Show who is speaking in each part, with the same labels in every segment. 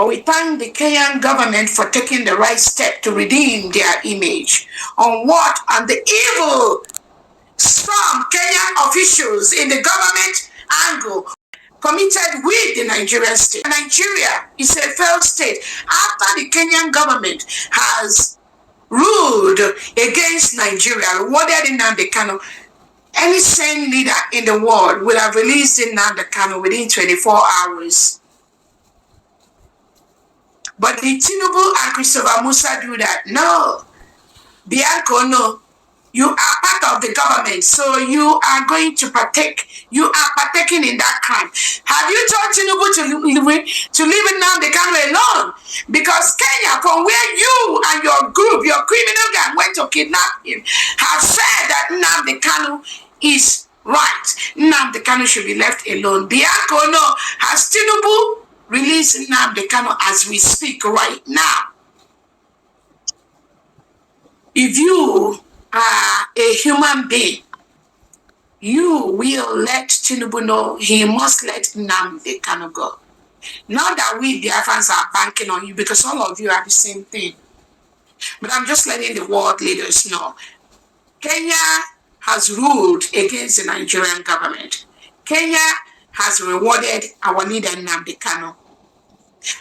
Speaker 1: But we thank the Kenyan government for taking the right step to redeem their image on the evil some Kenyan officials in the government angle committed with the Nigerian state. Nigeria is a failed state after the Kenyan government has ruled against Nigeria, rewarded Nnamdi Kanu. Any sane leader in the world would have released Nnamdi Kanu within 24 hours. But the Tinubu and Christopher Musa do that. No. Bianco, no. You are part of the government, so you are going to partake. You are partaking in that crime. Have you told Tinubu to leave Nnamdi Kanu alone? Because Kenya, from where you and your group, your criminal gang went to kidnap him, have said that Nnamdi Kanu is right. Nnamdi Kanu should be left alone. Bianco, no. Has Tinubu released Nnamdi Kanu as we speak right now? If you are a human being, you will let Tinubu know he must let Nnamdi Kanu go. Not that we Biafrans are banking on you, because all of you are the same thing. But I'm just letting the world leaders know. Kenya has ruled against the Nigerian government. Kenya has rewarded our leader Nnamdi Kanu.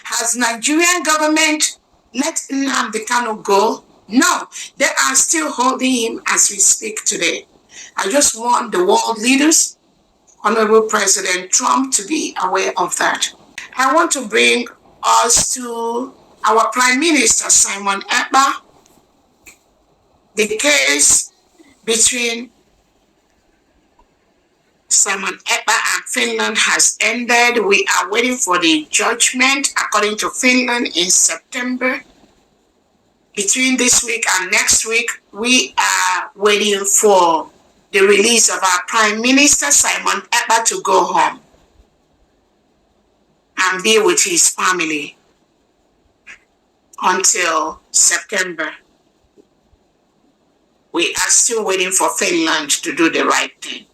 Speaker 1: Has Nigerian government let Nnamdi Kanu go? No, they are still holding him as we speak today. I just want the world leaders, Honorable President Trump, to be aware of that. I want to bring us to our Prime Minister, Simon Ekpa. The case between Simon Ekpa and Finland has ended. We are waiting for the judgment, according to Finland, in September. Between this week and next week, we are waiting for the release of our Prime Minister, Simon Ekpa, to go home and be with his family until September. We are still waiting for Finland to do the right thing.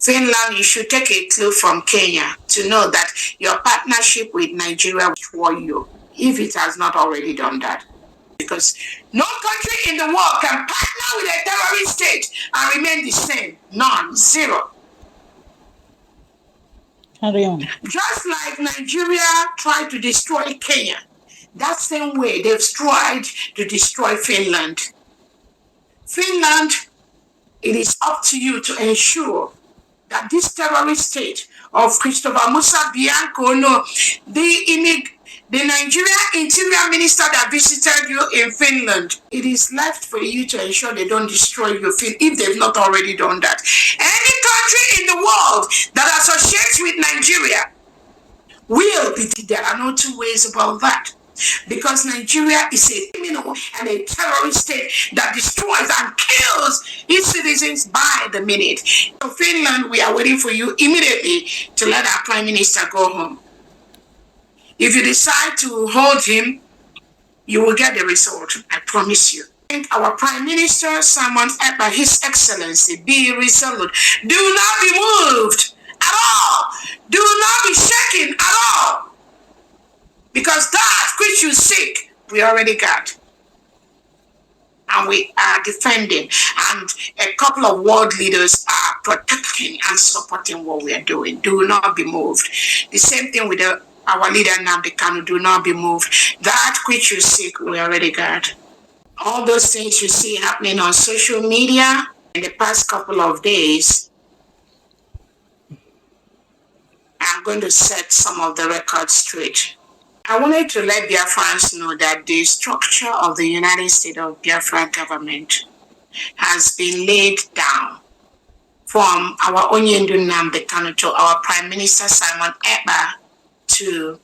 Speaker 1: Finland, you should take a clue from Kenya to know that your partnership with Nigeria will for you, if it has not already done that. Because no country in the world can partner with a terrorist state and remain the same. None. Zero.
Speaker 2: Carry on.
Speaker 1: Just like Nigeria tried to destroy Kenya, that same way they've tried to destroy Finland. Finland, it is up to you to ensure that this terrorist state of Christopher Musa Bianco, no, the Nigerian Interior Minister that visited you in Finland, it is left for you to ensure they don't destroy your field if they've not already done that. Any country in the world that associates with Nigeria will be, there are no two ways about that. Because Nigeria is a criminal and a terrorist state that destroys and kills its citizens by the minute. So Finland, we are waiting for you immediately to let our Prime Minister go home. If you decide to hold him, you will get the result, I promise you. Our Prime Minister, Simon Ekpa, His Excellency, be resolute. Do not be moved at all. Do not be shaken at all. Because that which you seek, we already got. And we are defending. And a couple of world leaders are protecting and supporting what we are doing. Do not be moved. The same thing with our leader Nnamdi Kanu. Do not be moved. That which you seek, we already got. All those things you see happening on social media in the past couple of days, I'm going to set some of the records straight. I wanted to let Biafrans know that the structure of the United States of Biafra government has been laid down from our Onyendu Nnamdi Kanu to our Prime Minister Simon Ekpa to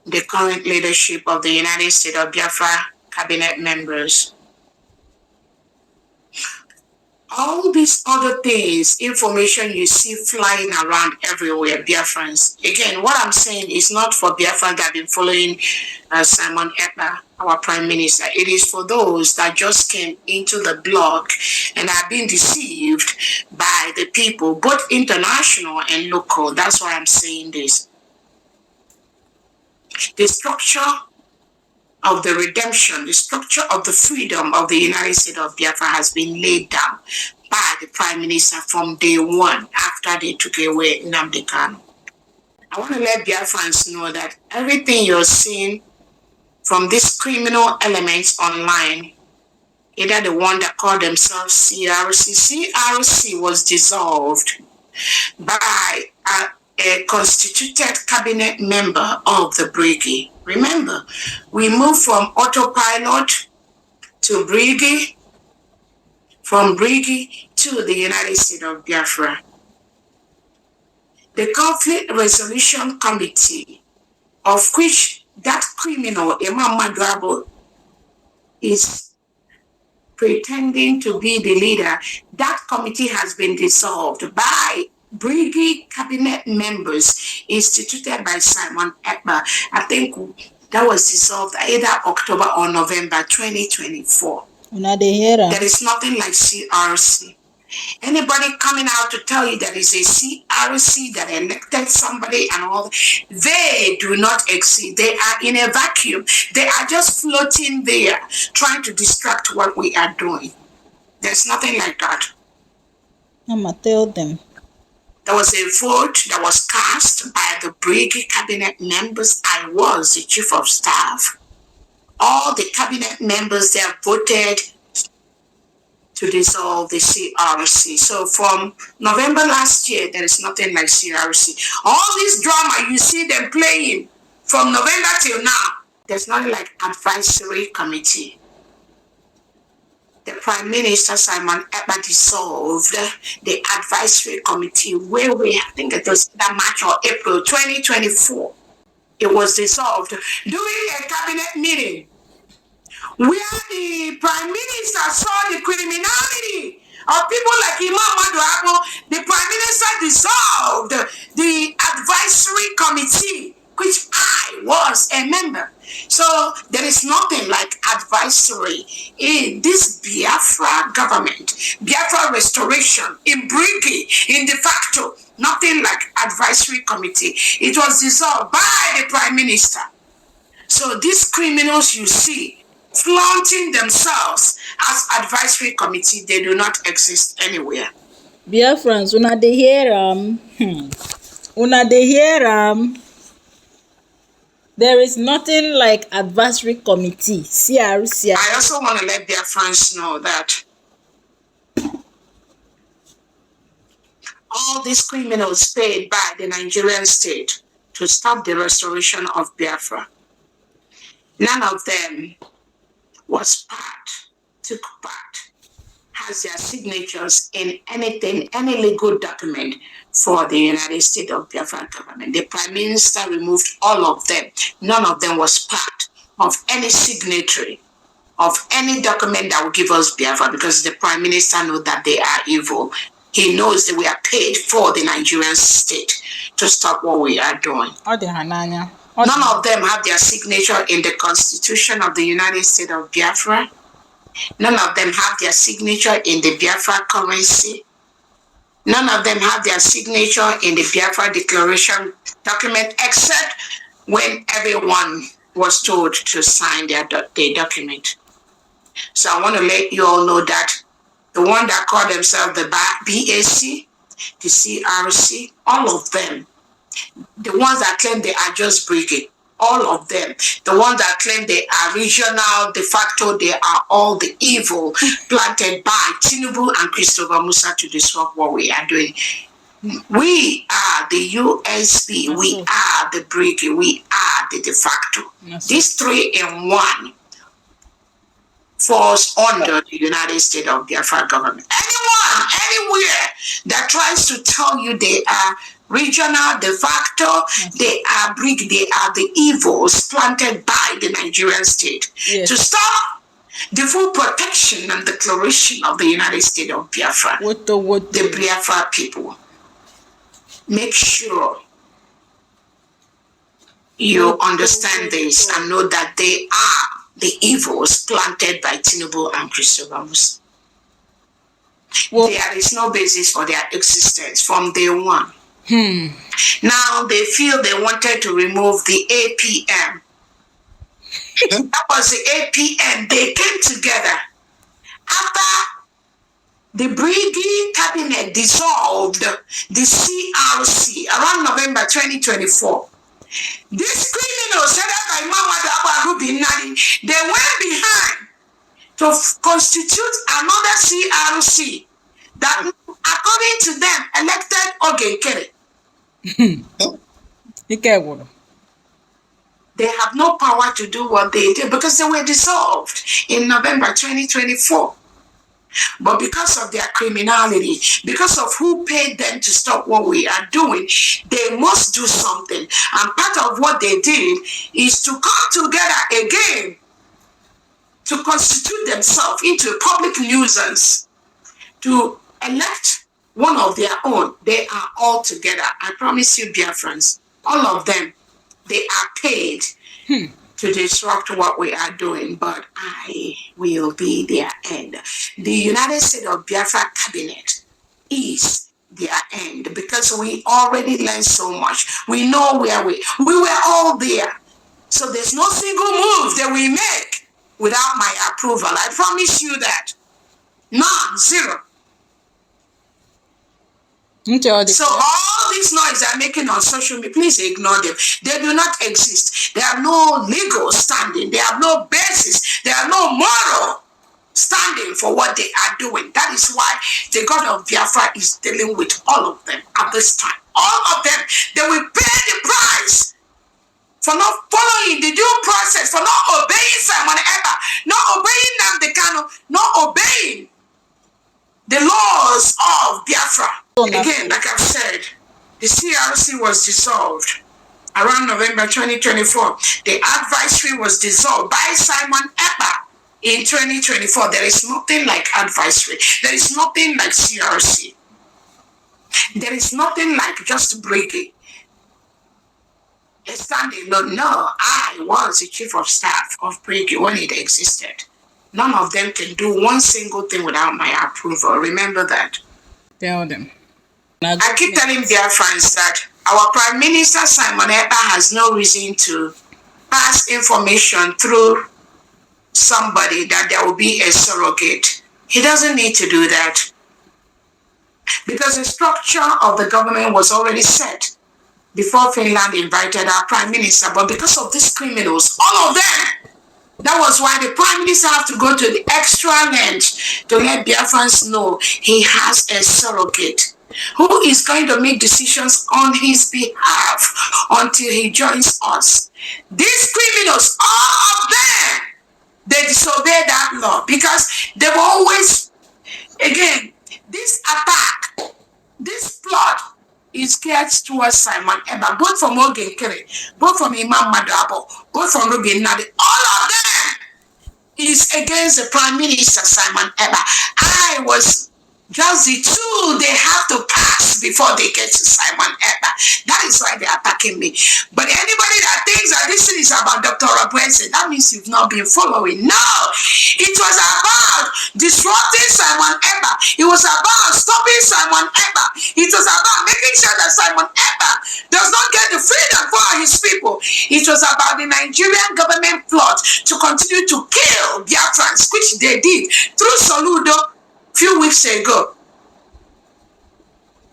Speaker 1: the current leadership of the United States of Biafra cabinet members. All these other things, information you see flying around everywhere, Biafrans. Again, what I'm saying is not for Biafrans that have been following Simon Ekpa, our Prime Minister. It is for those that just came into the blog and have been deceived by the people, both international and local. That's why I'm saying this. the structure of the redemption, the structure of the freedom of the United States of Biafra has been laid down by the Prime Minister from day one after they took away Nnamdi Kanu. I want to let Biafrans know that everything you're seeing from these criminal elements online, either the one that called themselves CRC was dissolved by a constituted cabinet member of the brigade. Remember, we moved from autopilot to brigade, from brigade to the United States of Biafra. The Conflict Resolution Committee, of which that criminal, Imam Madrabo, is pretending to be the leader, that committee has been dissolved by brigade cabinet members instituted by Simon Ekpa. I think that was dissolved either October or November 2024. There is nothing like CRC. Anybody coming out to tell you there is a CRC that elected somebody and all, they do not exist. They are in a vacuum. They are just floating there, trying to distract what we are doing. There's nothing like that.
Speaker 2: I'm going to tell them.
Speaker 1: There was a vote that was cast by the brigade cabinet members. I was the chief of staff. All the cabinet members there voted to dissolve the CRC. So from November last year, there is nothing like CRC. All this drama you see them playing from November till now, there's nothing like advisory committee. The Prime Minister Simon Ekpa dissolved the advisory committee where I think it was that March or April 2024. It was dissolved during a cabinet meeting where the Prime Minister saw the criminality of people like Imam Madrabo. The Prime Minister dissolved the advisory committee, which I was a member. So there is nothing like advisory in this Biafra government, Biafra restoration, in brigade, in de facto, nothing like advisory committee. It was dissolved by the Prime Minister. So these criminals you see flaunting themselves as advisory committee, they do not exist anywhere.
Speaker 2: Biafrans, una dey hear una dey hear there is nothing like advisory committee, CRC.
Speaker 1: I also want to let Biafrans know that all these criminals paid by the Nigerian state to stop the restoration of Biafra, none of them took part, has their signatures in anything, any legal document for the United States of Biafra government. The Prime Minister removed all of them. None of them was part of any signatory of any document that will give us Biafra, because the Prime Minister knows that they are evil. He knows that we are paid for the Nigerian state to stop what we are doing. None of them have their signature in the Constitution of the United States of Biafra. None of them have their signature in the Biafra currency. None of them have their signature in the Biafra Declaration document, except when everyone was told to sign their document. So I want to let you all know that the one that called themselves the BAC, the CRC, all of them, the ones that claim they are just brigade, all of them, the ones that claim they are regional, de facto, they are all the evil planted by Tinubu and Christopher Musa to disrupt what we are doing. We are the USB, we are the brigade, we are the de facto. These three in one falls under the United States of Biafra government. Anyone, anywhere that tries to tell you they are regional, de facto, they are brigade, they are the evils planted by the Nigerian state to stop the full protection and declaration of the United States of Biafra. The Biafra people. Make sure you understand this and know that they are the evils planted by Tinubu and Christopher Musa. There is no basis for their existence from day one. Now they feel they wanted to remove the APM. That was the APM. They came together. After the Brigade cabinet dissolved the CRC around November 2024. These criminals headed by Muhammad Abu Nadi, they went behind to constitute another CRC that, according to them, elected Ogenkere. They have no power to do what they did because they were dissolved in November 2024. But because of their criminality, because of who paid them to stop what we are doing, they must do something. And part of what they did is to come together again to constitute themselves into a public nuisance, to elect one of their own. They are all together. I promise you, Biafrans, all of them, they are paid to disrupt what we are doing, but I will be their end. The United States of Biafra cabinet is their end because we already learned so much. We know where we were all there. So there's no single move that we make without my approval. I promise you that. None, zero. So all these noise they're making on social media, please ignore them. They do not exist. They have no legal standing. They have no basis. They have no moral standing for what they are doing. That is why the God of Biafra is dealing with all of them at this time. All of them, they will pay the price for not following the due process, for not obeying Simon Ekpa, not obeying Nnamdi Kanu, not obeying the laws of Biafra. Again, like I've said, the CRC was dissolved around November 2024. The advisory was dissolved by Simon Ekpa in 2024. There is nothing like advisory. There is nothing like CRC. There is nothing like just Brigade. Standing alone. No, I was the chief of staff of Brigade when it existed. None of them can do one single thing without my approval. Remember that.
Speaker 2: Tell them.
Speaker 1: I keep telling their friends that our Prime Minister Simon Ekpa has no reason to pass information through somebody that there will be a surrogate. He doesn't need to do that because the structure of the government was already set before Finland invited our Prime Minister. But because of these criminals, all of them, that was why the Prime Minister had to go to the extra length to let Biafrans know he has a surrogate who is going to make decisions on his behalf until he joins us. These criminals, all of them, they disobey that law because they were always, again, this attack, this plot is geared towards Simon Ekpa, both from Ogenkere, both from Imam Madabo, both from Ruben Nadi. All of them is against the Prime Minister Simon Ekpa. I was just the tool they have to pass before they get to Simon Ekpa. That is why they're attacking me. But anybody that thinks that this is about Dr. ORABUEZE, that means you've not been following. No, it was about disrupting Simon Ekpa. It was about stopping Simon Ekpa. It was about making sure that Simon Ekpa does not get the freedom for his people. It was about the Nigerian government plot to continue to kill Biafrans, which they did through Soludo few weeks ago.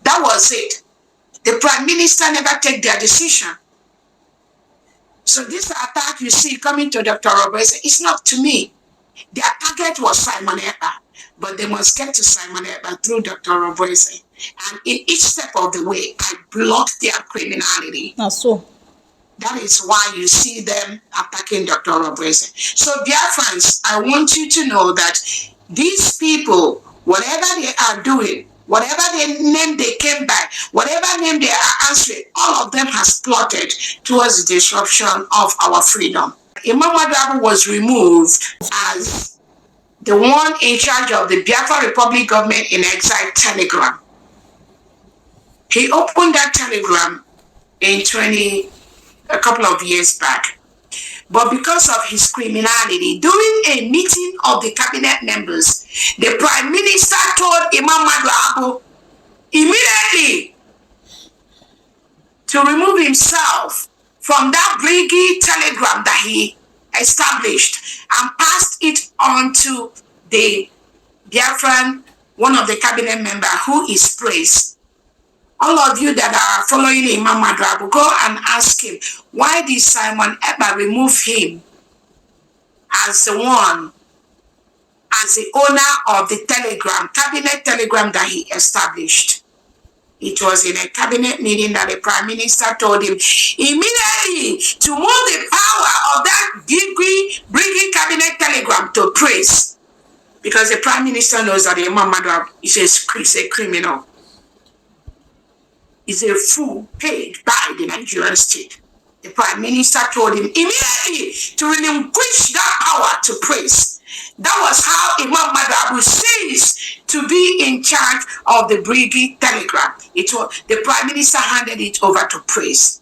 Speaker 1: That was it. The Prime Minister never take their decision. So this attack you see coming to Dr. ORABUEZE, it's not to me. Their target was Simon Ekpa, but they must get to Simon Ekpa through Dr. ORABUEZE. And in each step of the way, I blocked their criminality.
Speaker 2: So
Speaker 1: that is why you see them attacking Dr. ORABUEZE. So Biafrans, I want you to know that these people, whatever they are doing, whatever name they came by, whatever name they are answering, all of them has plotted towards the disruption of our freedom. Imam Madabo was removed as the one in charge of the Biafra Republic government in exile telegram. He opened that telegram in a couple of years back. But because of his criminality, during a meeting of the cabinet members, the Prime Minister told Imam Madabo immediately to remove himself from that Brigi telegram that he established and passed it on to the Biafran, one of the cabinet member who is praised. All of you that are following Imam Madrabu, go and ask him, why did Simon Ekpa remove him as the one, as the owner of the telegram, cabinet telegram that he established? It was in a cabinet meeting that the Prime Minister told him immediately to move the power of that bringing cabinet telegram to praise. Because the Prime Minister knows that Imam Madrabu is a criminal. Is a fool paid by the Nigerian state. The Prime Minister told him immediately to relinquish that power to praise. That was how Imam Madrabu ceased to be in charge of the Brigi telegram. It was the Prime Minister handed it over to praise.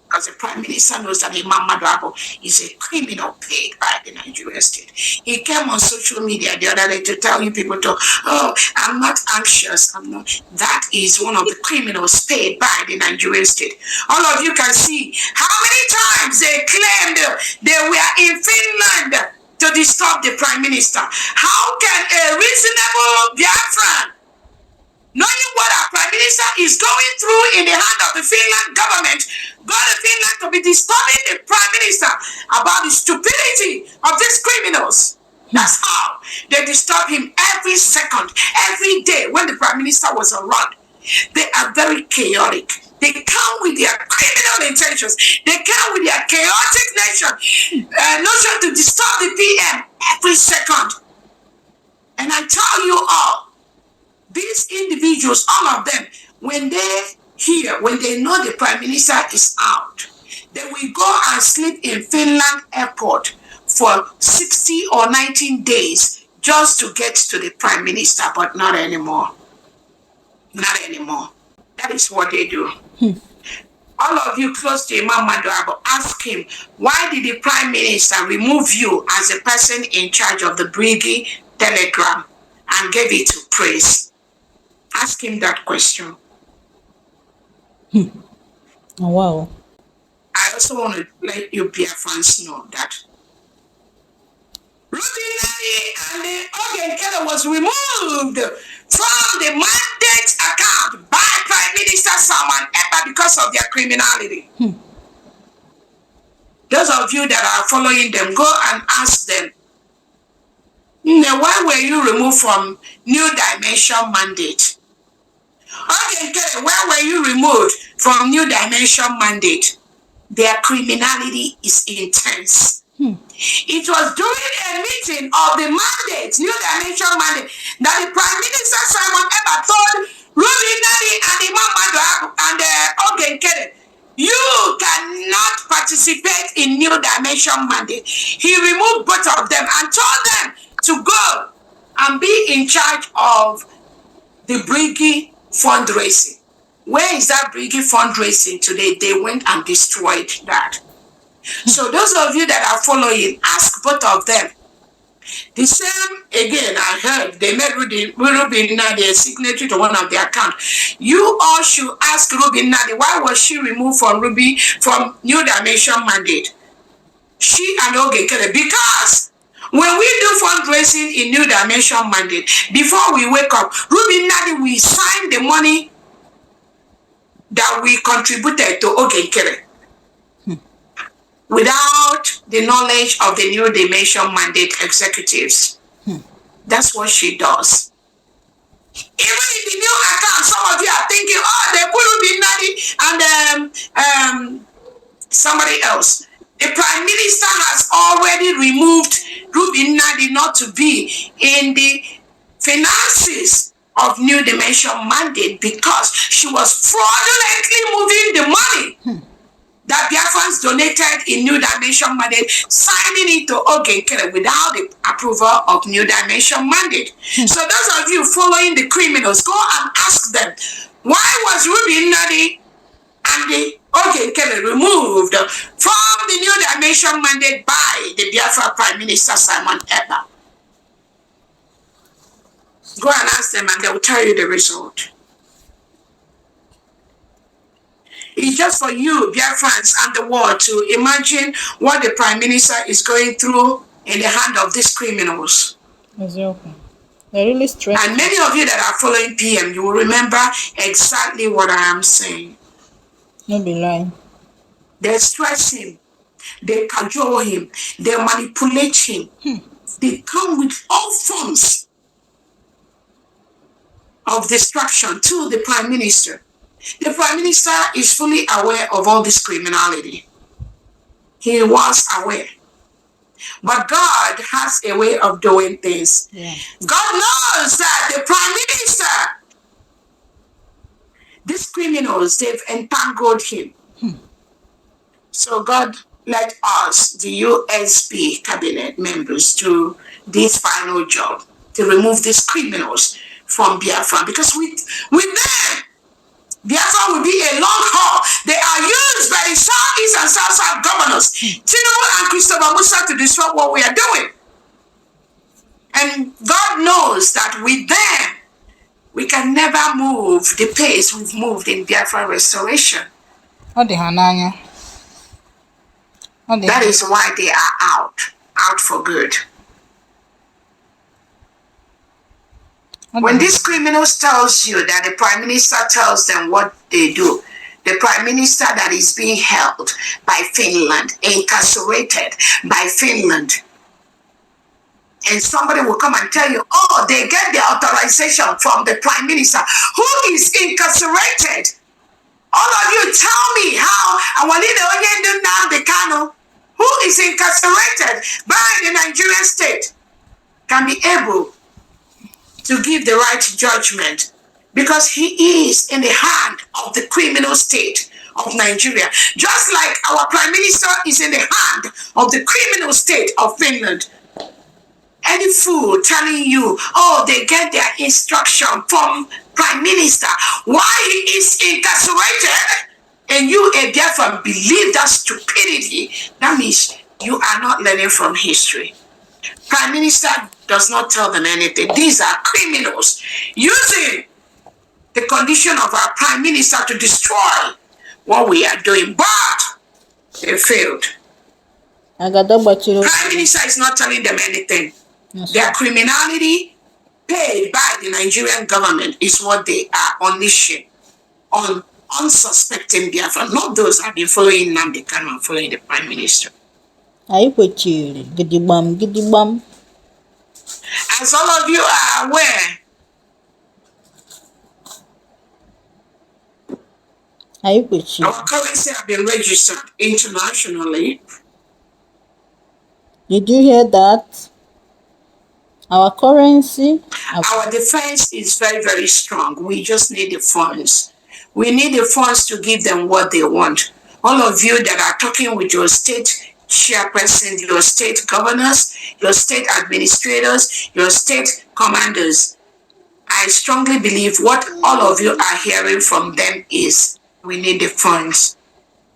Speaker 1: Because the Prime Minister knows that Imam Madrabu is a criminal paid by the Nigerian state. He came on social media the other day to tell you people to, oh, I'm not anxious. I'm not. That is one of the criminals paid by the Nigerian state. All of you can see how many times they claimed they were in Finland to disturb the Prime Minister. How can a reasonable Biafran, knowing what our Prime Minister is going through in the hand of the Finland government, go to Finland to be disturbing the Prime Minister about the stupidity of these criminals? That's how they disturb him every second, every day when the Prime Minister was around. They are very chaotic. They come with their criminal intentions. They come with their chaotic notion to disturb the PM every second. And I tell you all, these individuals, all of them, when they know the Prime Minister is out, they will go and sleep in Finland airport for 60 or 19 days just to get to the Prime Minister, but not anymore. Not anymore. That is what they do. All of you close to Imam Madrabu, ask him, why did the Prime Minister remove you as a person in charge of the Brigi telegram and gave it to praise? Ask him that question.
Speaker 2: Oh, wow.
Speaker 1: I also want to let you Biafrans know that Ruby and the organ killer was removed from the mandate account by Prime Minister Simon Ekpa because of their criminality. Those of you that are following them, go and ask them, why were you removed from New Dimension mandate? Okay, why were you removed from New Dimension mandate? Their criminality is intense. It was during a meeting of the mandate, New Dimension mandate, that the Prime Minister Simon Ekpa told Ruby Nadi and Imam Madrabu and Ogenkere, you cannot participate in New Dimension mandate. He removed both of them and told them to go and be in charge of the Brigi fundraising. Where is that Brigi fundraising today? They went and destroyed that. So those of you that are following, ask both of them. The same, again, I heard they made Ruby Nadi a signatory to one of their accounts. You all should ask Ruby Nadi, why was she removed from New Dimension mandate? She and Ogekere, because when we do fundraising in New Dimension mandate, before we wake up, Ruby Nadi will sign the money that we contributed to Ogekere without the knowledge of the New Dimension mandate executives. That's what she does. Even in the new account, some of you are thinking, oh, they put Ruby Nadi and somebody else. The Prime Minister has already removed Ruby Nadi not to be in the finances of New Dimension mandate because she was fraudulently moving the money that Biafrans donated in New Dimension mandate, signing it to Ogenkere without the approval of New Dimension mandate. So those of you following the criminals, go and ask them, why was Ruby Nadi and the Ogenkere removed from the New Dimension mandate by the Biafra Prime Minister Simon Ekpa? Go and ask them and they will tell you the result. It's just for you, Biafrans and the world, to imagine what the Prime Minister is going through in the hand of these criminals.
Speaker 2: Exactly. They're really stressed.
Speaker 1: And many of you that are following PM, you will remember exactly what I am saying.
Speaker 2: No be lying.
Speaker 1: They stress him. They cajole him. They manipulate him. They come with all forms of destruction to the Prime Minister. The Prime Minister is fully aware of all this criminality. He was aware. But God has a way of doing things.
Speaker 2: Yeah.
Speaker 1: God knows that the Prime Minister, these criminals, they've entangled him. So God let us, the USB cabinet members, do this final job to remove these criminals from Biafra. Because with them, Biafra will be a long haul. They are used by the Southeast and South governors, Tinubu and Christopher Musa, to destroy what we are doing. And God knows that with them, we can never move the pace we've moved in Biafra restoration. That is why they are out for good. When these criminals tells you that the Prime Minister tells them what they do, the Prime Minister that is being held by Finland, incarcerated by Finland, and somebody will come and tell you, oh, they get the authorization from the Prime Minister who is incarcerated. All of you tell me how Awalide who is incarcerated by the Nigerian state, can be able to give the right judgment, because he is in the hand of the criminal state of Nigeria, just like our Prime Minister is in the hand of the criminal state of Finland. Any fool telling you, oh, they get their instruction from Prime Minister why he is incarcerated, and you, a Biafran, believe that stupidity, that means you are not learning from history. Prime Minister does not tell them anything. These are criminals using the condition of our Prime Minister to destroy what we are doing, but they failed. Prime Minister is not telling them anything. Yes. Their criminality paid by the Nigerian government is what they are unleashing on unsuspecting Biafra, not those who have been following Nnamdi Kanu and following the Prime Minister. As all of you are aware, our currency have been registered internationally.
Speaker 2: Did you hear that? Our currency?
Speaker 1: Our defense is very, very strong. We just need the funds. We need the funds to give them what they want. All of you that are talking with your state chairperson, your state governors, your state administrators, your state commanders, I strongly believe what all of you are hearing from them is we need the funds.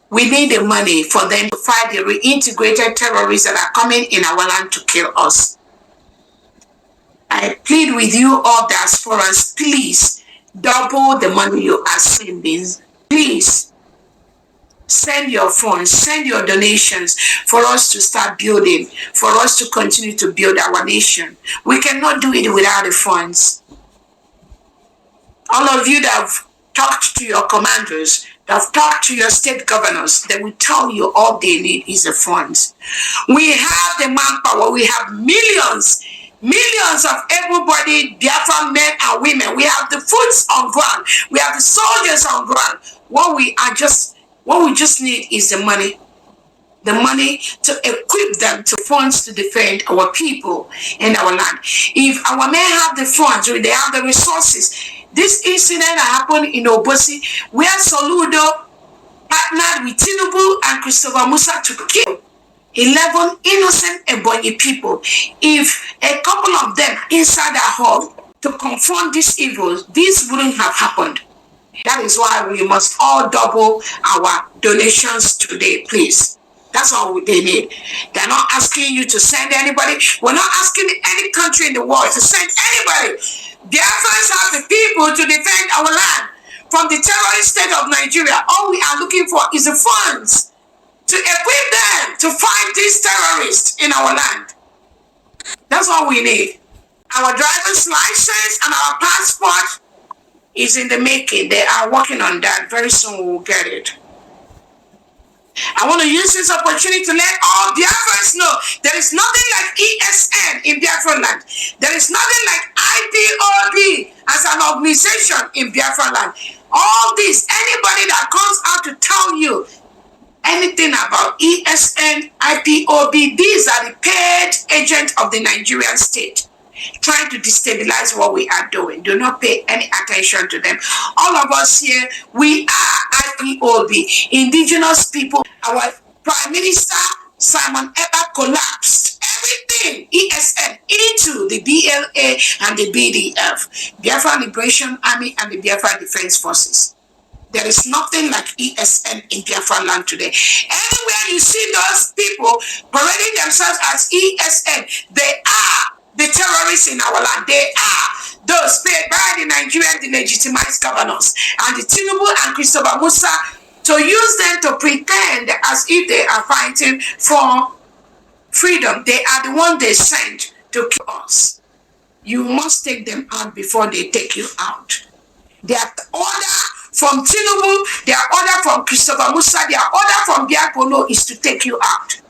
Speaker 1: We need the money for them to fight the reintegrated terrorists that are coming in our land to kill us. I plead with you all diasporans, please double the money you are sending. Please send your funds, send your donations for us to start building, for us to continue to build our nation. We cannot do it without the funds. All of you that have talked to your commanders, that have talked to your state governors, they will tell you all they need is the funds. We have the manpower, we have millions of able-bodied Biafran men and women. We have the foots on ground. We have the soldiers on ground. What we just need is the money. The money to equip them to funds to defend our people and our land. If our men have the funds, or they have the resources, this incident happened in Obosi, where Soludo partnered with Tinubu and Christopher Musa to kill 11 innocent Ebonyi people. If a couple of them inside our hall to confront these evils, this wouldn't have happened. That is why we must all double our donations today, please. That's all they need. They're not asking you to send anybody. We're not asking any country in the world to send anybody. Biafrans have the people to defend our land from the terrorist state of Nigeria. All we are looking for is the funds to equip them to fight these terrorists in our land. That's all we need. Our driver's license and our passport is in the making. They are working on that. Very soon we will get it. I want to use this opportunity to let all Biafrans know there is nothing like ESN in Biafran land. There is nothing like IPOB as an organization in Biafran land. All this, anybody that comes out to tell you anything about ESN, IPOB, these are the paid agents of the Nigerian state trying to destabilize what we are doing. Do not pay any attention to them. All of us here, we are IPOB, indigenous people. Our Prime Minister, Simon Ekpa, collapsed everything, ESN, into the BLA and the BDF, Biafra Liberation Army and the Biafra Defense Forces. There is nothing like ESN in Biafra land today. Anywhere you see those people parading themselves as ESN, they are the terrorists in our land. They are those paid by the Nigerian delegitimized governors and the Tinubu and Christopher Musa to use them to pretend as if they are fighting for freedom. They are the one they sent to kill us. You must take them out before they take you out. Their order from Tinubu, their order from Christopher Musa, their order from Biakolo is to take you out.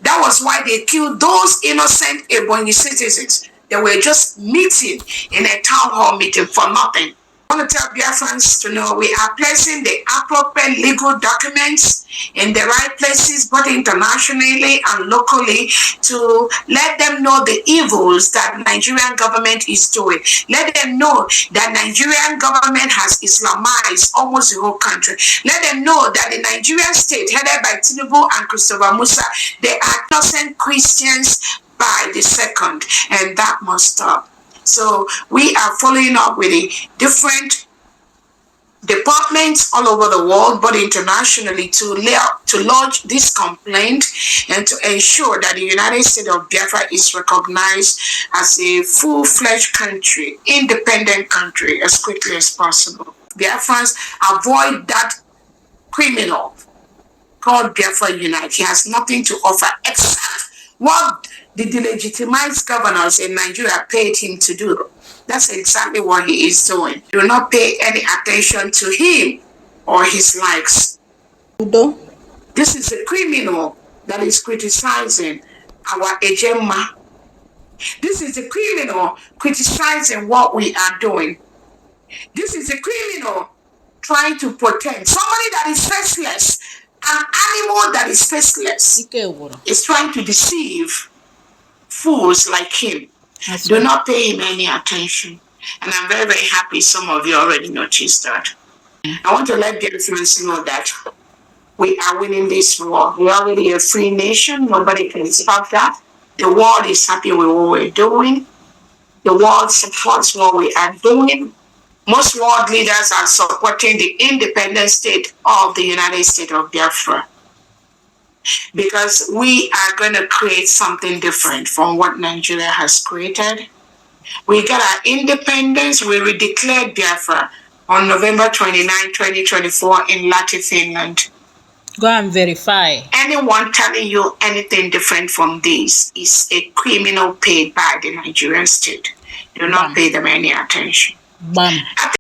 Speaker 1: That was why they killed those innocent Ebonyi citizens. They were just meeting in a town hall meeting for nothing. I want to tell Biafrans to know we are placing the appropriate legal documents in the right places, both internationally and locally, to let them know the evils that the Nigerian government is doing. Let them know that Nigerian government has Islamized almost the whole country. Let them know that the Nigerian state, headed by Tinubu and Christopher Musa, they are innocent Christians by the second, and that must stop. So we are following up with the different departments all over the world, but internationally, to lodge this complaint and to ensure that the United States of Biafra is recognized as a full-fledged country, independent country, as quickly as possible. Biafrans, avoid that criminal called Biafra Unite. He has nothing to offer except what the delegitimized governors in Nigeria paid him to do. That's exactly what he is doing. Do not pay any attention to him or his likes. This is a criminal that is criticizing our agenda. This is a criminal criticizing what we are doing. This is a criminal trying to protect somebody that is faceless. An animal that is faceless is trying to deceive fools like him. Do not pay him any attention. And I'm very, very happy some of you already noticed that. I want to let Biafrans know that we are winning this war. We're already a free nation. Nobody can stop that. The world is happy with what we're doing. The world supports what we are doing. Most world leaders are supporting the independent state of the United States of Biafra, because we are going to create something different from what Nigeria has created. We got our independence. We redeclared Biafra on November 29, 2024 in Lati, Finland.
Speaker 2: Go and verify.
Speaker 1: Anyone telling you anything different from this is a criminal paid by the Nigerian state. Do not pay them any attention.
Speaker 2: Bam.